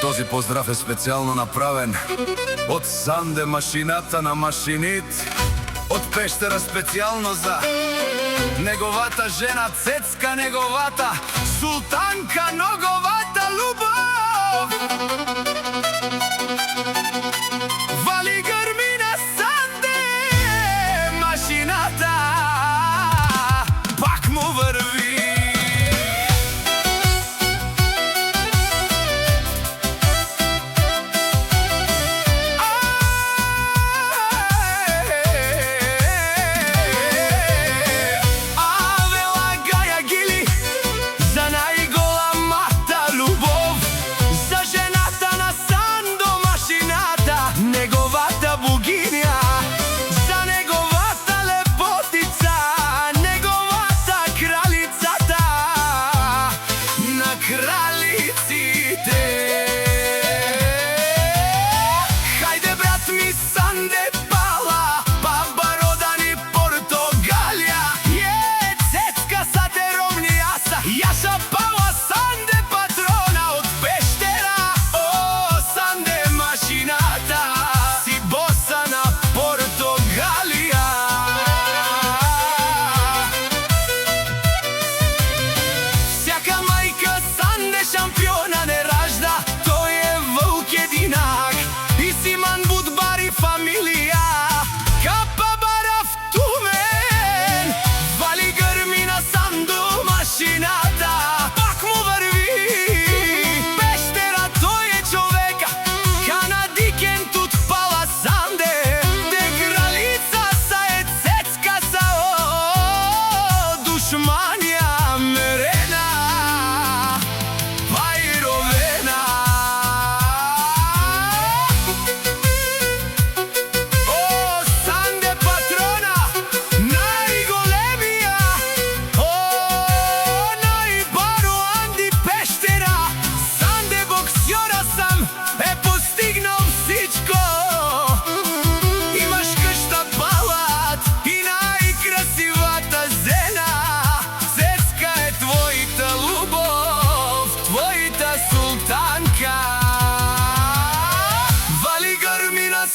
Този поздрав е специјално направен од Санде, машината на машинит, од Пештера специјално за неговата жена Цецка, неговата султанка, неговата љубов. Вали грми на Санде, машината пак му врви.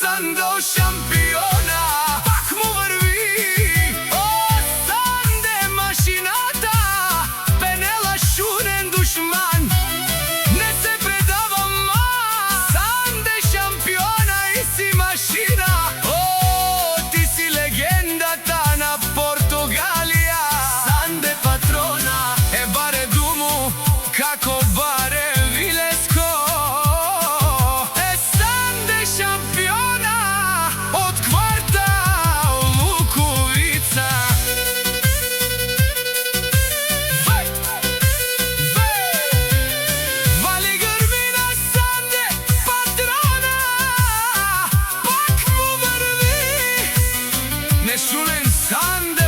Сандо шампиона, пак му врви. О, Санде, машината, пенела шурен душман, не се предава ма. Санде шампиона и си машина. О, ти си легендата на Португалија. Санде патрона е баре думу, како баре вилеско. Nessuno in Sande.